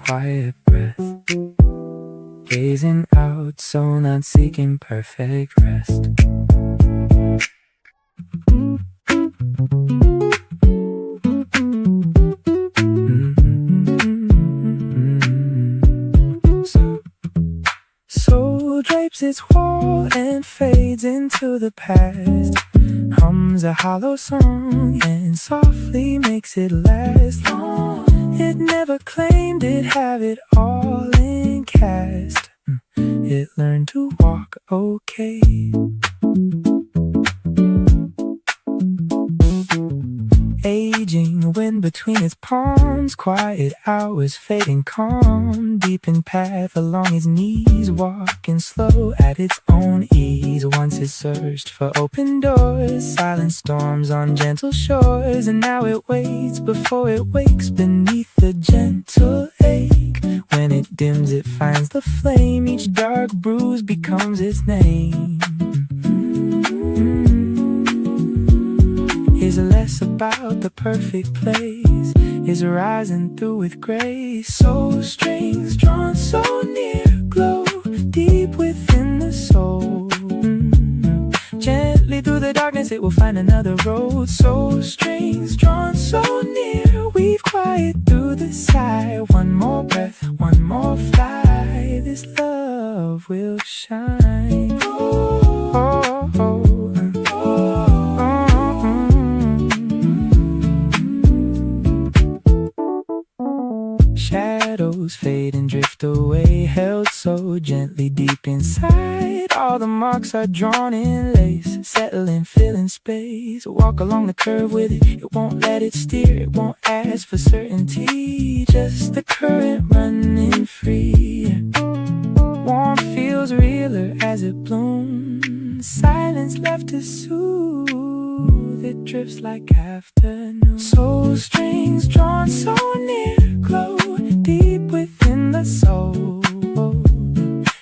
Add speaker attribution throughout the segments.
Speaker 1: quiet breath, gazing out, so not seeking perfect rest. So drapes its wall and fades into the past, hums a hollow song and softly makes it last long. It never claimed it'd have it all in cast. It learned to walk okay. Aging wind between its palms, quiet hours fading calm, deep in path along his knees, walking slow at its own ease. Once it searched for open doors, silent storms on gentle shores, and now it waits before it wakes beneath the gentle ache. When it dims, it finds the flame, each dark bruise becomes its name. Is less about the perfect place, is rising through with grace. So strings drawn so near, glow deep within the soul. Gently through the darkness it will find another road. So strings drawn so near, weave quiet through the sigh. One more breath, one more fly, this love will shine. Oh, oh, oh. Shadows fade and drift away, held so gently deep inside. All the marks are drawn in lace, settling, filling space. Walk along the curve with it, it won't let it steer, it won't ask for certainty, just the current running free. Warmth feels realer as it blooms, silence left to soothe, it drifts like afternoon. Soul strings drawn so near, glow deep within the soul.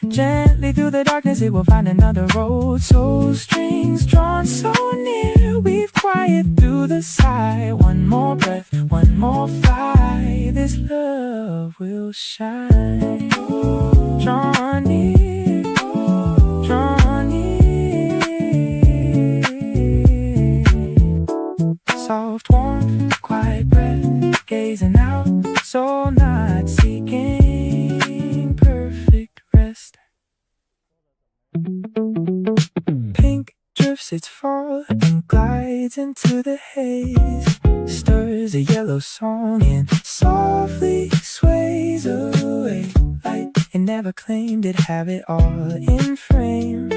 Speaker 1: Gently through the darkness it will find another road. Soul strings drawn so near, weave quiet through the sigh. One more breath, one more fly, this love will shine. Drawn near, drawn near. Soft warmth, quiet breath, gazing out, so not seeking perfect rest. Pink drifts its fall and glides into the haze, stirs a yellow song and softly sways away. Light, it never claimed it'd have it all in frame,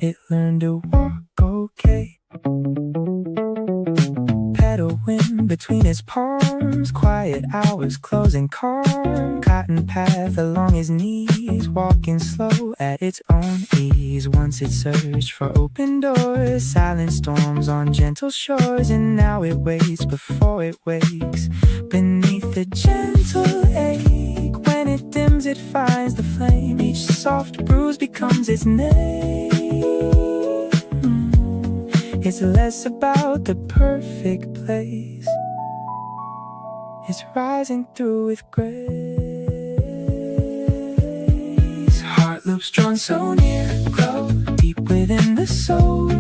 Speaker 1: it learned to walk okay. Pedal wind between his palms, quiet hours closing calm. Cotton path along his knees, walking slow at its own ease. Once it searched for open doors, silent storms on gentle shores, and now it waits before it wakes beneath the gentle ache. When it dims it finds the flame, each soft bruise becomes its name. It's less about the perfect place, it's rising through with grace. Heart loops drawn so near, glow deep within the soul.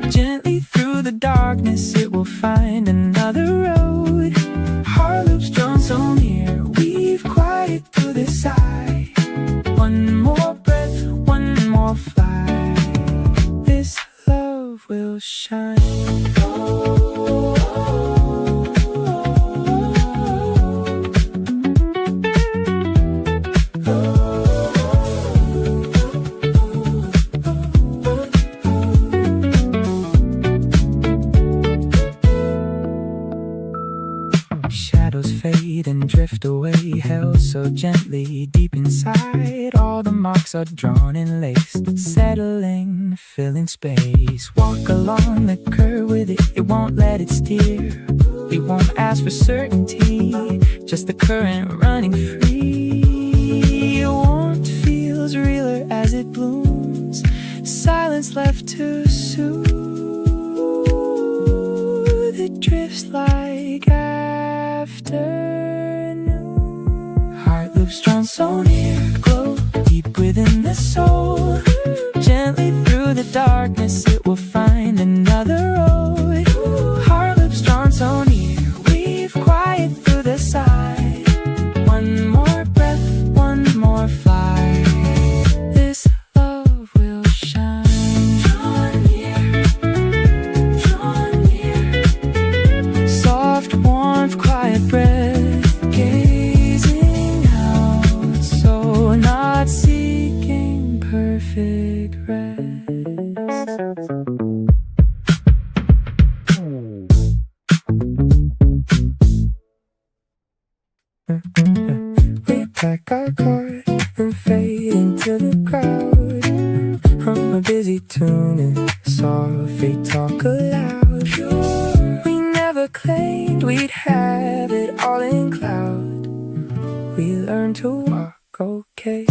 Speaker 1: Gently through the darkness it will find another road. Heart loops drawn so near, weave quiet through the sigh. One more breath, one more fly, this love will shine. Shadows fade and drift away, held so gently deep inside. All the marks are drawn and laced, settling, filling space. Walk along the curve with it, it won't let it steer. We won't ask for certainty, just the current running free. Warmth feels realer as it blooms, silence left to soothe. It drifts like afternoon. loops drawn so near, glow deep within the soul. Gently through the darkness it will find another road. Heart loops drawn so near, weave quiet through the side. One more breath, one more flight. This love will shine. Drawn near, soft warmth, quiet breath, gazing out, so not seeking perfect rest. We pack our cord and fade into the crowd. I'm a busy tuning, softly talk aloud. Pure, we never claimed we'd have it all in cloud. We learned to walk okay.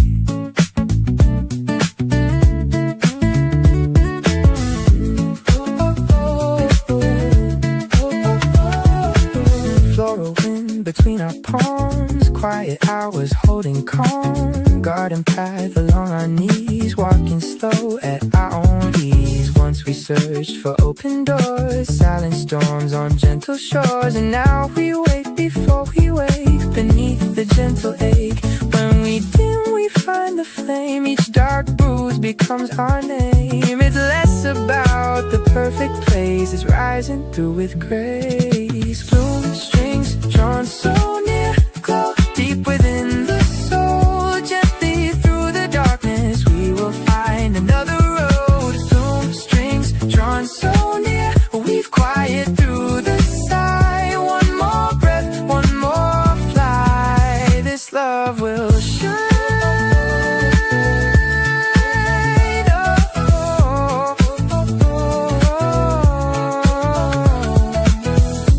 Speaker 1: Floral wind between our palms, quiet hours holding calm. Garden path along our knees, walking slow at our own ease. Once we searched for open doors, silent storms on gentle shores. And now we wait before we wake, beneath the gentle ache. When we dim we find the flame, each dark bruise becomes our name. It's less about the perfect place, it's rising through with grace. Blue strings drawn so near, glow deep within the soul. Gently through the darkness we will find another road. Blue strings drawn so near, weave quiet through the side. One more breath, one more fly. This love will shine.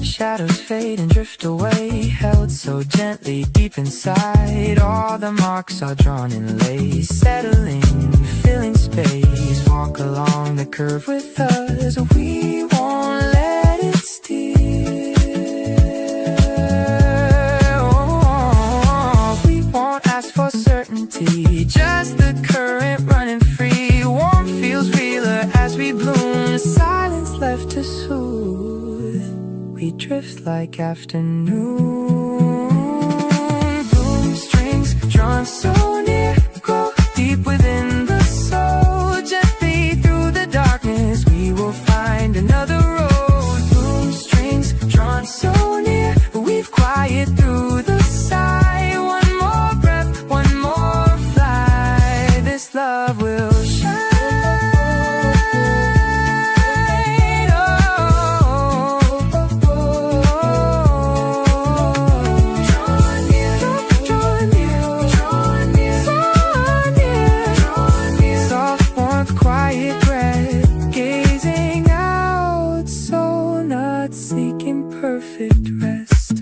Speaker 1: Shadows fade and drift away, held so gently deep inside. All the marks are drawn in lace, settling, filling space. Walk along the curve with us, we won't let it steer. Oh, we won't ask for certainty, just the current running free. Warmth feels realer as we bloom, silence left to soothe. We drift like afternoon. Bloom strings drawn so near, grow deep within the soul. Gently through the darkness we will find another road. Bloom strings drawn so near, weave quiet through the side. One more breath, one more fly. This love will shine. Seeking perfect rest.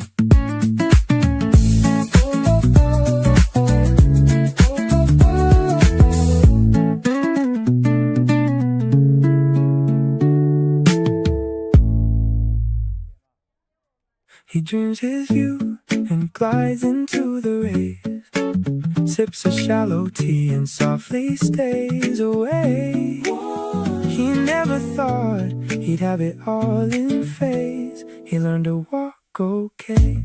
Speaker 1: He dreams his view and glides into the rays, sips a shallow tea and softly stays away. He never thought he'd have it all in phase. He learned to walk okay.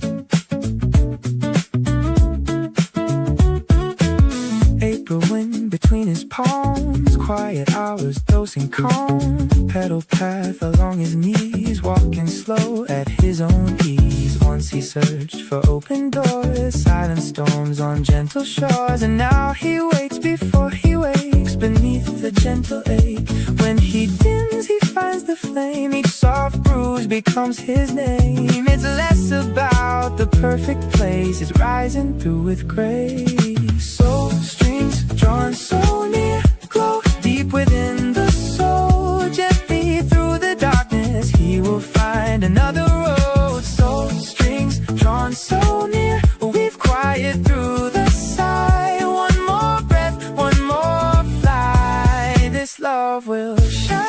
Speaker 1: April wind between his palms, quiet hours dosing calm. Pedal path along his knees, walking slow at his own ease. Once he searched for open doors, silent storms on gentle shores. And now he waits before he wakes, beneath the gentle ache. When he dims he finds the flame, each soft bruise becomes his name. It's less about the perfect place, it's rising through with grace. Soul strings drawn so near, glow deep within the soul. Gently through the darkness he will find another road. Soul strings drawn so near, weave quiet through the side. One more breath, one more fly. This love will shine.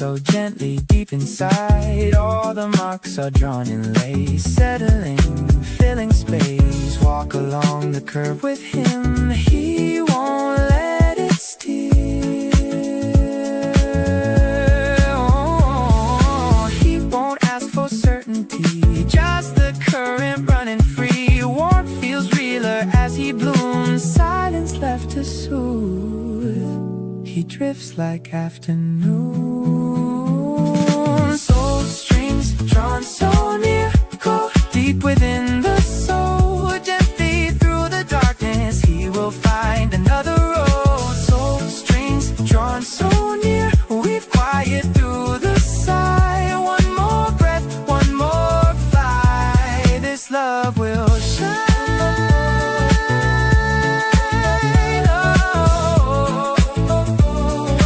Speaker 1: so gently deep inside. All the marks are drawn in lace, settling, filling space. Walk along the curve with him, he won't let it steer. Oh, he won't ask for certainty, just the current running free. Warmth feels realer as he blooms, silence left to soothe. He drifts like afternoon. Soul strings drawn so